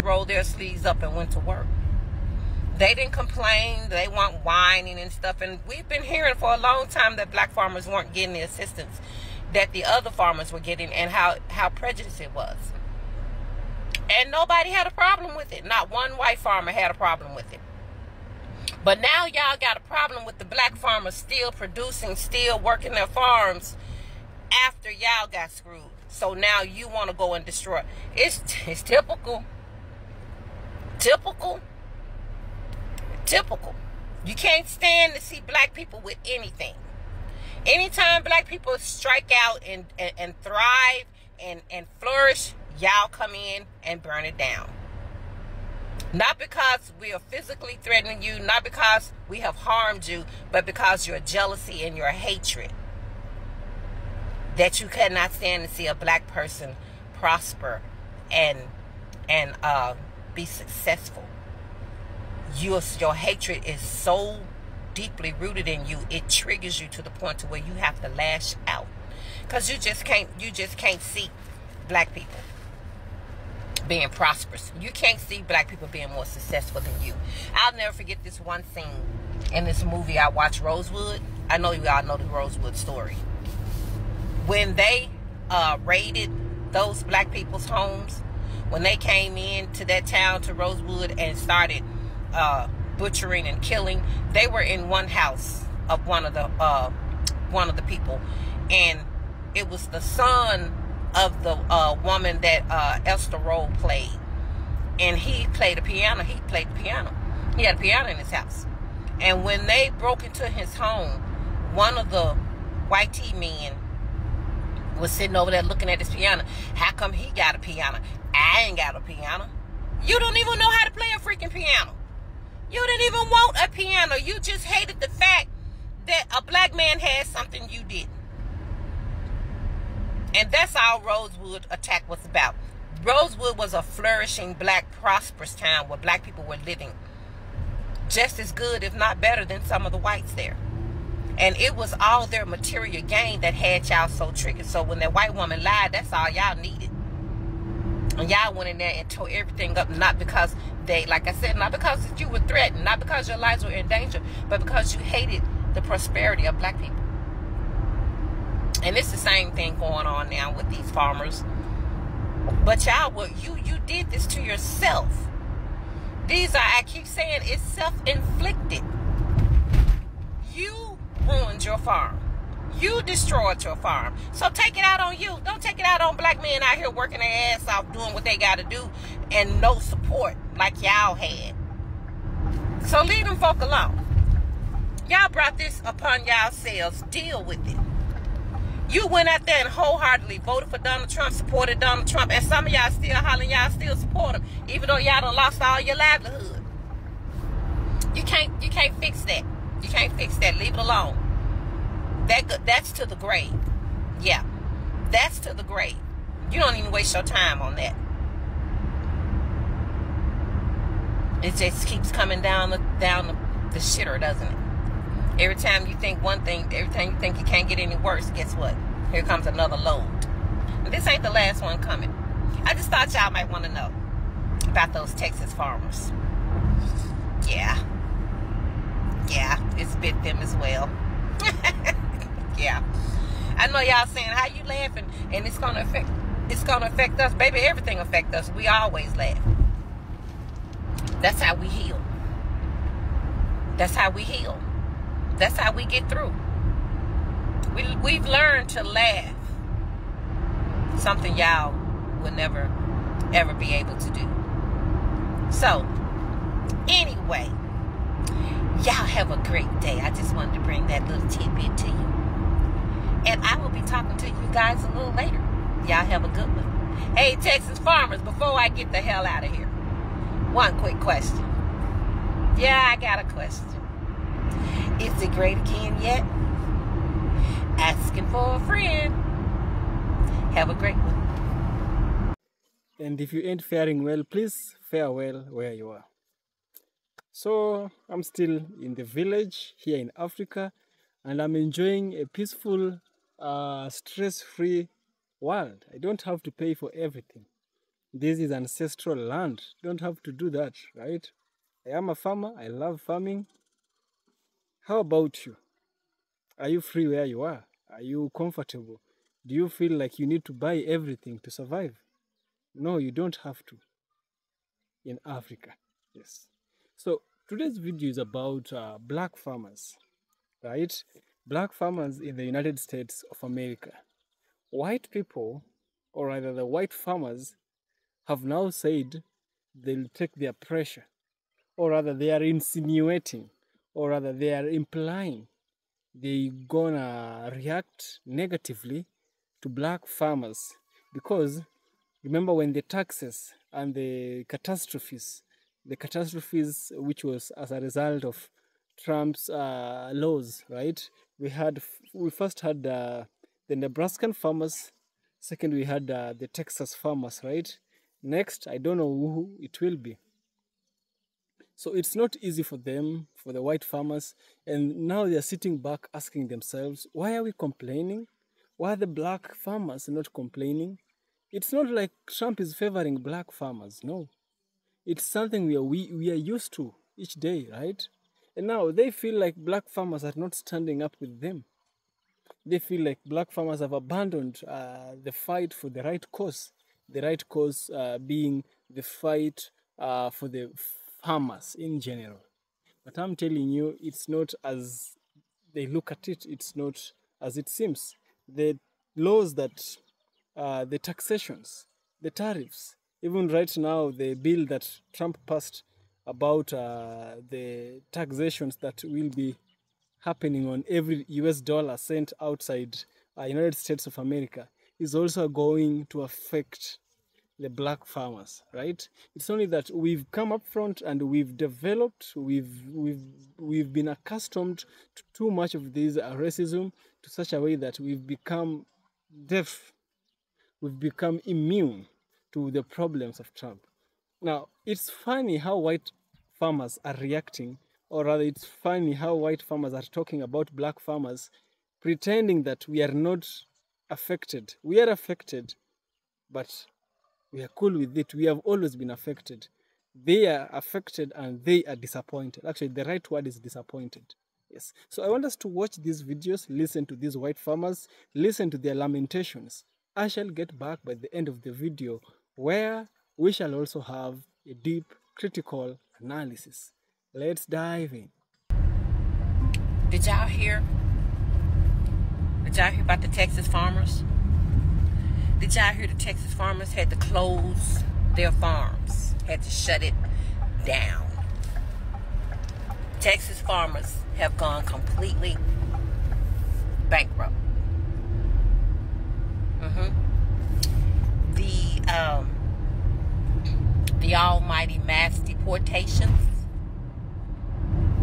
rolled their sleeves up and went to work. They didn't complain. They weren't whining and stuff. And we've been hearing for a long time that black farmers weren't getting the assistance that the other farmers were getting, and how prejudiced it was. And nobody had a problem with it. Not one white farmer had a problem with it. But now y'all got a problem with the black farmers still producing, still working their farms after y'all got screwed. So now you want to go and destroy. It's typical. Typical. You can't stand to see black people with anything. Anytime black people strike out and thrive and flourish, y'all come in and burn it down. Not because we are physically threatening you, not because we have harmed you, but because your jealousy and your hatred. That you cannot stand to see a black person prosper and be successful. Your hatred is so deeply rooted in you, it triggers you to the point to where you have to lash out, because you just can't see black people being prosperous. You can't see black people being more successful than you. I'll never forget this one scene in this movie I watched, Rosewood. I know you all know the Rosewood story. When they raided those black people's homes, when they came into that town to Rosewood and started butchering and killing, they were in one house of one of the people, and it was the son of the woman that Esther Rolle played, and he played the piano. He had a piano in his house, and when they broke into his home, one of the white tea men was sitting over there looking at his piano. How come he got a piano? I ain't got a piano. You don't even know how to play a freaking piano. You didn't even want a piano. You just hated the fact that a black man had something you didn't. And that's all Rosewood attack was about. Rosewood was a flourishing black prosperous town where black people were living just as good, if not better, than some of the whites there. And it was all their material gain that had y'all so triggered. So when that white woman lied, that's all y'all needed. And y'all went in there and tore everything up, not because they, like I said, not because you were threatened, not because your lives were in danger, but because you hated the prosperity of black people. And it's the same thing going on now with these farmers. But y'all, you did this to yourself. These are, I keep saying, it's self-inflicted. You ruined your farm. You destroyed your farm. So take it out on you. Don't take it out on black men out here working their ass off, doing what they got to do, and no support like y'all had. So leave them folk alone. Y'all brought this upon y'all selves. Deal with it. You went out there and wholeheartedly voted for Donald Trump, supported Donald Trump, and some of y'all still hollering y'all still support him, even though y'all done lost all your livelihood. You can't fix that. You can't fix that. Leave it alone. That's to the grave. Yeah, that's to the grave. You don't even waste your time on that. It just keeps coming down the shitter, doesn't it? Every time you think one thing, every time you think you can't get any worse, guess what? Here comes another load. And this ain't the last one coming. I just thought y'all might want to know about those Texas farmers. Yeah, it's bit them as well. Yeah, I know y'all saying, how you laughing? And it's gonna affect us, baby. Everything affect us. We always laugh. That's how we heal. That's how we heal. That's how we get through. We've learned to laugh. Something y'all will never ever be able to do. So anyway, y'all have a great day. I just wanted to bring that little tidbit to you. And I will be talking to you guys a little later. Y'all have a good one. Hey, Texas farmers, before I get the hell out of here, one quick question. Yeah, I got a question. Is it great again yet? Asking for a friend. Have a great one. And if you ain't faring well, please fare well where you are. So I'm still in the village here in Africa, and I'm enjoying a peaceful, stress-free world. I don't have to pay for everything. This is ancestral land. You don't have to do that, right? I am a farmer. I love farming. How about you? Are you free where you are? Are you comfortable? Do you feel like you need to buy everything to survive? No, you don't have to. In Africa, yes. So today's video is about black farmers, right? Black farmers in the United States of America. White people, or rather the white farmers, have now said they'll take their pressure, or rather they are insinuating, or rather they are implying they're gonna react negatively to black farmers. Because remember when the taxes and the catastrophes which was as a result of Trump's laws, right? We first had the Nebraskan farmers, second we had the Texas farmers, right? Next, I don't know who it will be. So it's not easy for them, for the white farmers, and now they are sitting back asking themselves, why are we complaining? Why are the black farmers not complaining? It's not like Trump is favoring black farmers, no. It's something we are used to each day, right? And now they feel like black farmers are not standing up with them. They feel like black farmers have abandoned the fight for the right cause. The right cause being the fight for the farmers in general. But I'm telling you, it's not as they look at it. It's not as it seems. The laws that, the taxations, the tariffs, even right now, the bill that Trump passed about the taxations that will be happening on every US dollar sent outside United States of America is also going to affect the black farmers, right? It's only that we've come up front and we've developed, we've been accustomed to too much of this racism to such a way that we've become deaf, we've become immune to the problems of Trump. Now, it's funny how white farmers are reacting, or rather it's funny how white farmers are talking about black farmers, pretending that we are not affected. We are affected, but we are cool with it. We have always been affected. They are affected and they are disappointed. Actually, the right word is disappointed. Yes. So I want us to watch these videos, listen to these white farmers, listen to their lamentations. I shall get back by the end of the video where we shall also have a deep, critical analysis. Let's dive in. Did y'all hear? Did y'all hear about the Texas farmers? Did y'all hear the Texas farmers had to close their farms, had to shut it down? Texas farmers have gone completely bankrupt. The almighty mass deportations,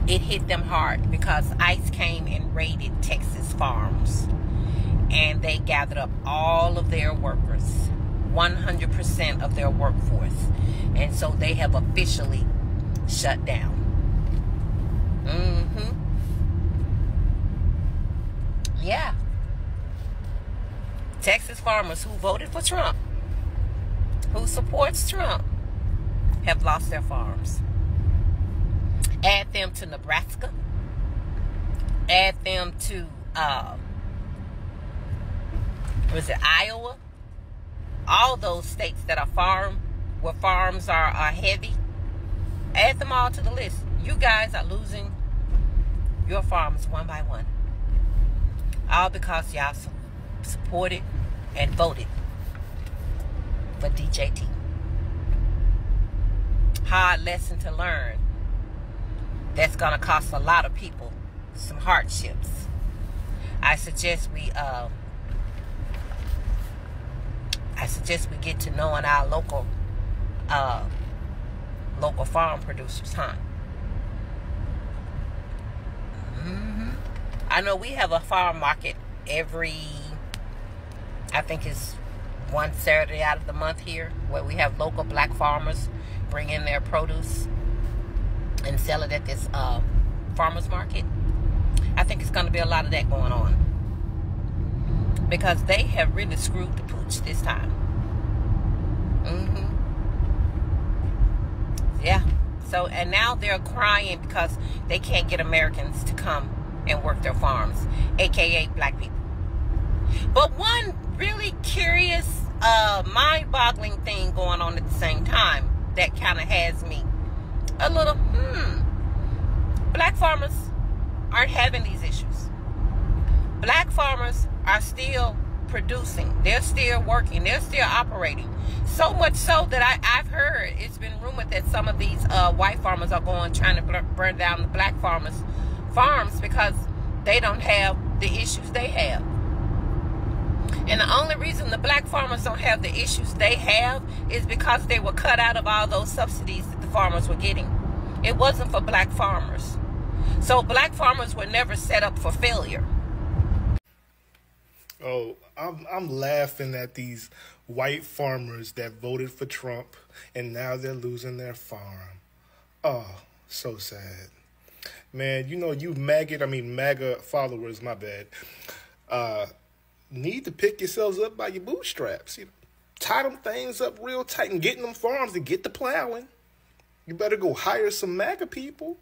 it hit them hard because ICE came and raided Texas farms. And they gathered up all of their workers, 100% of their workforce. And so they have officially shut down. Yeah. Texas farmers who voted for Trump, who supports Trump, have lost their farms. Add them to Nebraska. Add them to was it Iowa? All those states that are where farms are heavy. Add them all to the list. You guys are losing your farms one by one. All because y'all supported and voted for DJT. Hard lesson to learn. That's gonna cost a lot of people some hardships. I suggest we get to knowing our local farm producers, huh? I know we have a farm market every, I think it's one Saturday out of the month here, where we have local black farmers bring in their produce and sell it at this farmers market. I think it's going to be a lot of that going on, because they have really screwed the pooch this time. Yeah. So, and now they're crying because they can't get Americans to come and work their farms, aka black people. But one really curious, mind-boggling thing going on at the same time that kind of has me a little, black farmers aren't having these issues. Black farmers are still producing. They're still working. They're still operating. So much so that I've heard, it's been rumored that some of these white farmers are trying to burn down the black farmers' farms because they don't have the issues they have. And the only reason the black farmers don't have the issues they have is because they were cut out of all those subsidies that the farmers were getting. It wasn't for black farmers. So black farmers were never set up for failure. Oh, I'm laughing at these white farmers that voted for Trump and now they're losing their farm. Oh, so sad. Man, you know, you MAGA followers, my bad, need to pick yourselves up by your bootstraps. You know, tie them things up real tight and get in them farms to get the plowing. You better go hire some MAGA people.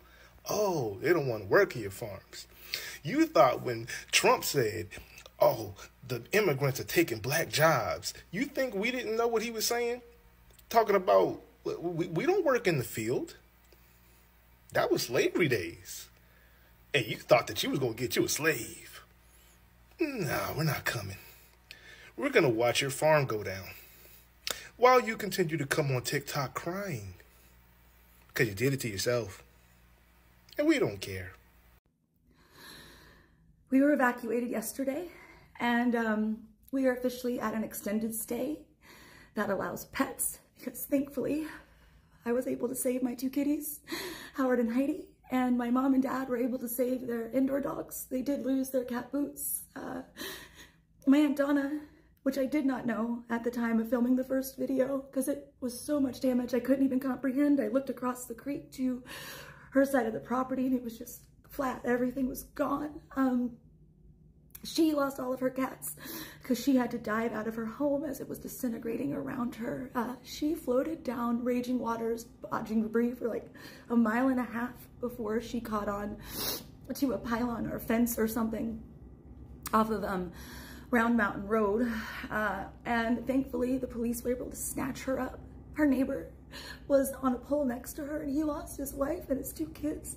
Oh, they don't want to work in your farms. You thought when Trump said, oh, the immigrants are taking black jobs, you think we didn't know what he was saying? Talking about, we don't work in the field. That was slavery days. And you thought that you was going to get you a slave. No, we're not coming. We're going to watch your farm go down while you continue to come on TikTok crying because you did it to yourself. And we don't care. We were evacuated yesterday, and we are officially at an extended stay that allows pets, because thankfully I was able to save my 2 kitties, Howard and Heidi, and my mom and dad were able to save their indoor dogs. They did lose their cat Boots. My Aunt Donna, which I did not know at the time of filming the first video because it was so much damage I couldn't even comprehend. I looked across the creek to her side of the property and it was just flat. Everything was gone. She lost all of her cats because she had to dive out of her home as it was disintegrating around her. She floated down raging waters, dodging debris for like 1.5 miles before she caught on to a pylon or a fence or something off of Round Mountain Road. And thankfully the police were able to snatch her up. Her neighbor was on a pole next to her and he lost his wife and his 2 kids.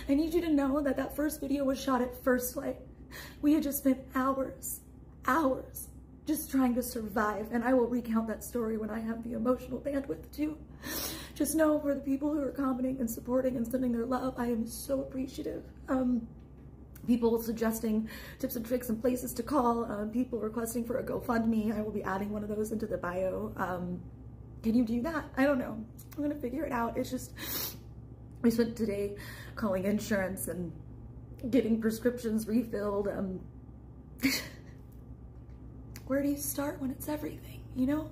I need you to know that that first video was shot at first light. We had just spent hours just trying to survive, and I will recount that story when I have the emotional bandwidth to. Just know for the people who are commenting and supporting and sending their love, I am so appreciative. People suggesting tips and tricks and places to call, people requesting for a GoFundMe. I will be adding one of those into the bio. Can you do that? I don't know. I'm gonna figure it out. It's just, we spent today calling insurance and getting prescriptions refilled. Where do you start when it's everything, you know?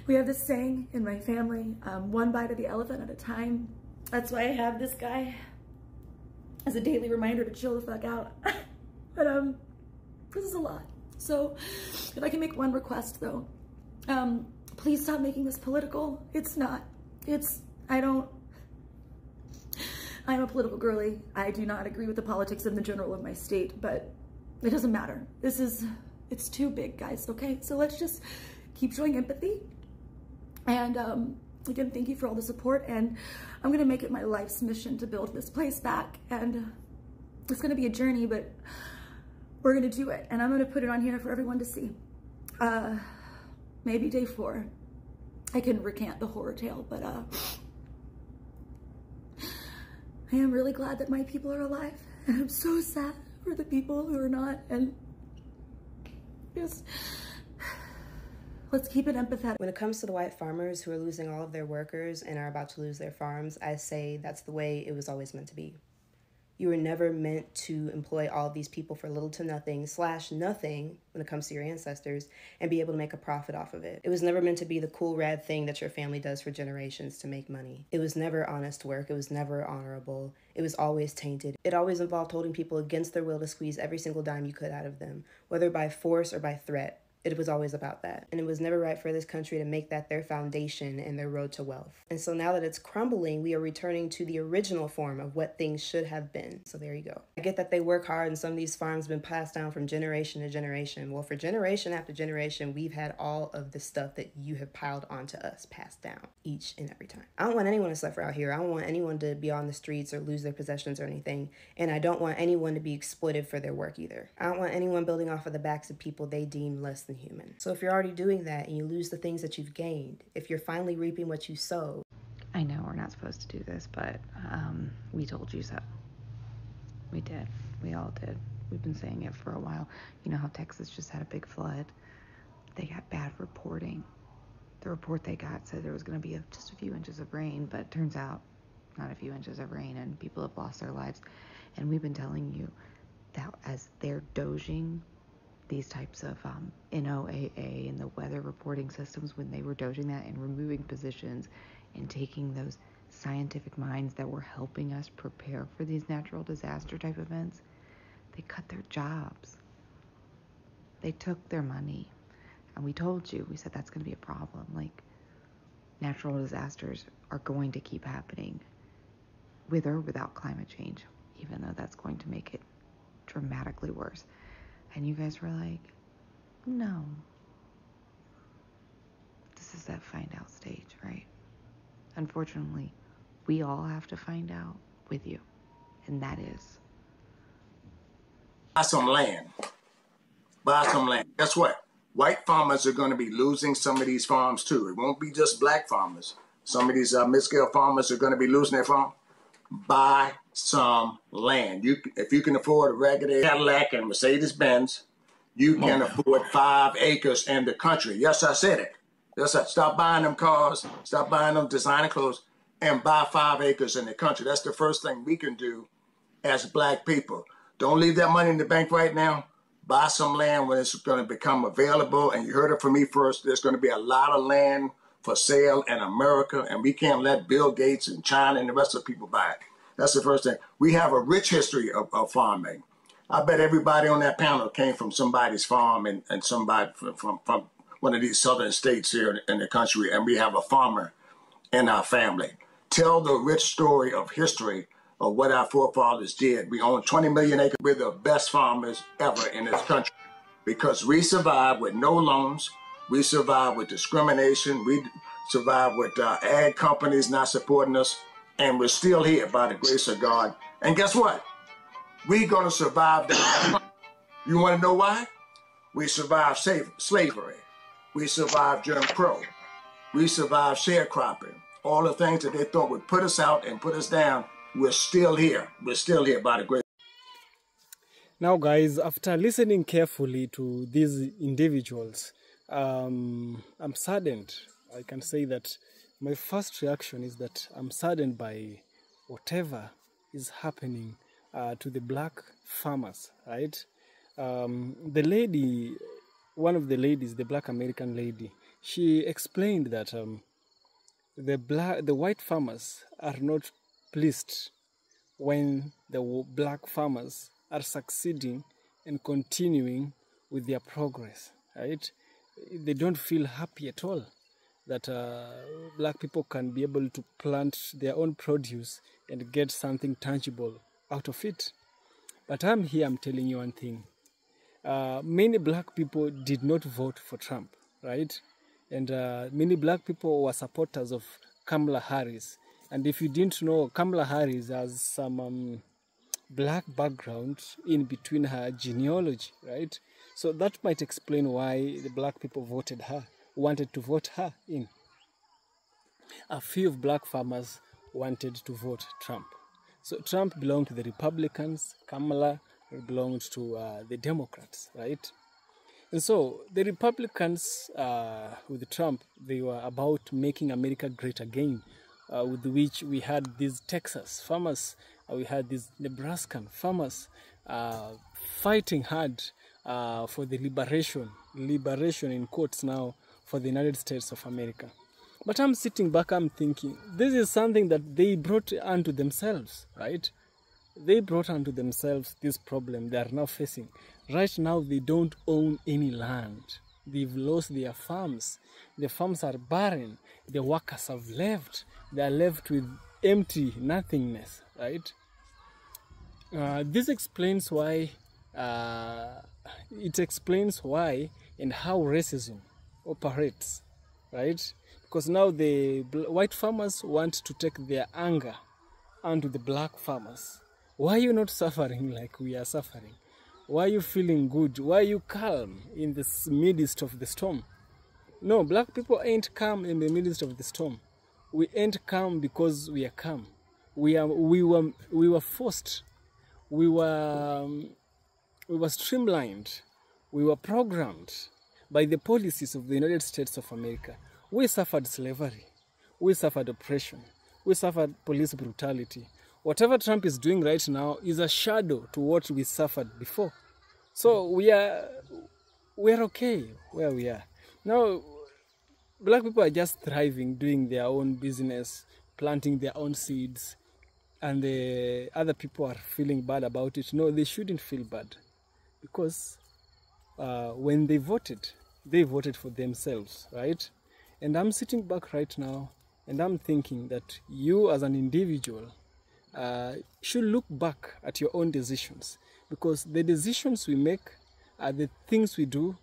We have this saying in my family, one bite of the elephant at a time. That's why I have this guy as a daily reminder to chill the fuck out. But this is a lot. So if I can make one request though, please stop making this political. It's not. I'm a political girly. I do not agree with the politics in the general of my state, but it doesn't matter. It's too big, guys, okay? So let's just keep showing empathy. And again, thank you for all the support. And I'm gonna make it my life's mission to build this place back. And it's gonna be a journey, but we're gonna do it. And I'm gonna put it on here for everyone to see. Maybe day 4, I can recant the horror tale, but I am really glad that my people are alive, and I'm so sad for the people who are not, and just, let's keep it empathetic. When it comes to the white farmers who are losing all of their workers and are about to lose their farms, I say that's the way it was always meant to be. You were never meant to employ all of these people for little to nothing / nothing when it comes to your ancestors and be able to make a profit off of it. It was never meant to be the cool rad thing that your family does for generations to make money. It was never honest work. It was never honorable. It was always tainted. It always involved holding people against their will to squeeze every single dime you could out of them, whether by force or by threat. It was always about that. And it was never right for this country to make that their foundation and their road to wealth. And so now that it's crumbling, we are returning to the original form of what things should have been. So there you go. I get that they work hard and some of these farms have been passed down from generation to generation. Well, for generation after generation, we've had all of the stuff that you have piled onto us passed down each and every time. I don't want anyone to suffer out here. I don't want anyone to be on the streets or lose their possessions or anything. And I don't want anyone to be exploited for their work either. I don't want anyone building off of the backs of people they deem less than human. So if you're already doing that and you lose the things that you've gained, if you're finally reaping what you sowed. I know we're not supposed to do this, but we told you so. We did. We all did. We've been saying it for a while. You know how Texas just had a big flood? They got bad reporting. The report they got said there was going to be just a few inches of rain, but it turns out not a few inches of rain, and people have lost their lives. And we've been telling you that as they're doging these types of NOAA and the weather reporting systems, when they were doging that and removing positions and taking those scientific minds that were helping us prepare for these natural disaster type events, they cut their jobs. They took their money. And we told you, we said that's going to be a problem. Like, natural disasters are going to keep happening with or without climate change, even though that's going to make it dramatically worse. And you guys were like, no. This is that find out stage, right? Unfortunately, we all have to find out with you. And that is, buy some land. Buy some land. Guess what? White farmers are going to be losing some of these farms too. It won't be just black farmers. Some of these mid-scale farmers are going to be losing their farm. Buy some land. If you can afford a regular Cadillac and Mercedes-Benz, you can afford 5 acres in the country. Yes, I said it. Yes, I stop buying them cars, stop buying them designer clothes, and buy 5 acres in the country. That's the first thing we can do as black people. Don't leave that money in the bank right now. Buy some land when it's going to become available. And you heard it from me first. There's going to be a lot of land for sale in America, and we can't let Bill Gates and China and the rest of the people buy it. That's the first thing. We have a rich history of farming. I bet everybody on that panel came from somebody's farm and somebody from one of these southern states here in the country, and we have a farmer in our family. Tell the rich story of history of what our forefathers did. We own 20 million acres. We're the best farmers ever in this country because we survived with no loans. We survived with discrimination. We survived with ag companies not supporting us. And we're still here by the grace of God. And guess what? We're going to survive that. You want to know why? We survived slavery. We survived Jim Crow. We survived sharecropping. All the things that they thought would put us out and put us down, we're still here. We're still here by the grace. Now, guys, after listening carefully to these individuals, I'm saddened. I can say that my first reaction is that I'm saddened by whatever is happening to the black farmers, right? The lady, one of the ladies, the black American lady, she explained that the white farmers are not pleased when the black farmers are succeeding and continuing with their progress, right? They don't feel happy at all that black people can be able to plant their own produce and get something tangible out of it. But I'm here, I'm telling you one thing. Many black people did not vote for Trump, right? And many black people were supporters of Kamala Harris. And if you didn't know, Kamala Harris has some black background in between her genealogy, right? So that might explain why the black people wanted to vote her in. A few of black farmers wanted to vote Trump. So Trump belonged to the Republicans, Kamala belonged to the Democrats, right? And so the Republicans with Trump, they were about making America great again, with which we had these Texas farmers, we had these Nebraskan farmers fighting hard for the liberation in quotes now, for the United States of America. But I'm sitting back, I'm thinking, this is something that they brought unto themselves, right? They brought unto themselves this problem they are now facing. Right now, they don't own any land. They've lost their farms. The farms are barren. The workers have left. They are left with empty nothingness, right? This explains why, and how racism operates, right? Because now the white farmers want to take their anger onto the black farmers. Why are you not suffering like we are suffering? Why are you feeling good? Why are you calm in the midst of the storm? No, black people ain't calm in the midst of the storm. We ain't calm because we are calm. We were forced. We were streamlined. We were programmed by the policies of the United States of America. We suffered slavery. We suffered oppression. We suffered police brutality. Whatever Trump is doing right now is a shadow to what we suffered before. So we are okay where we are. Now, black people are just thriving, doing their own business, planting their own seeds, and the other people are feeling bad about it. No, they shouldn't feel bad, because when they voted for themselves, right? And I'm sitting back right now, and I'm thinking that you as an individual should look back at your own decisions, because the decisions we make are the things we do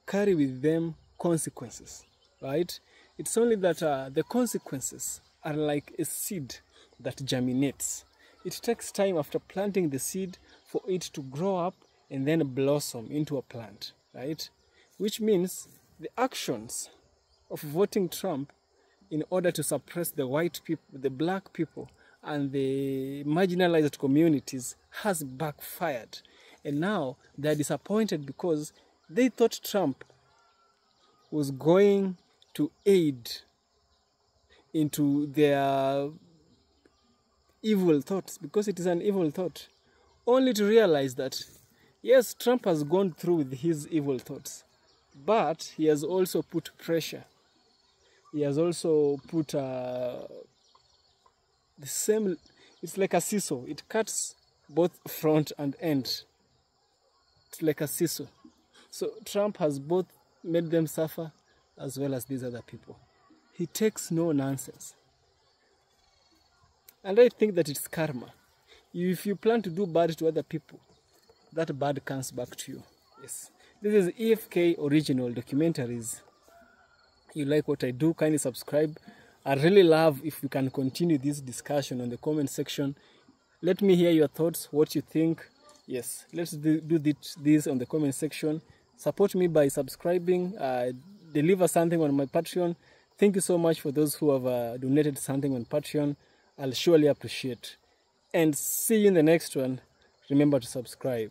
carry with them consequences, right? It's only that the consequences are like a seed that germinates. It takes time after planting the seed for it to grow up and then blossom into a plant, right? Which means the actions of voting Trump in order to suppress the white people, the black people, and the marginalized communities has backfired. And now they're disappointed because they thought Trump was going to aid into their evil thoughts, because it is an evil thought, only to realize that, yes, Trump has gone through with his evil thoughts, but he has also put pressure. He has also put the same, it's like a seesaw. It cuts both front and end. It's like a seesaw. So Trump has both made them suffer as well as these other people. He takes no nonsense. And I think that it's karma. If you plan to do bad to other people, that bad comes back to you. Yes. This is EFK Original Documentaries. You like what I do, kindly subscribe. I really love if you can continue this discussion on the comment section. Let me hear your thoughts, what you think. Yes, let's do this on the comment section. Support me by subscribing, deliver something on my Patreon. Thank you so much for those who have donated something on Patreon. I'll surely appreciate. And see you in the next one. Remember to subscribe.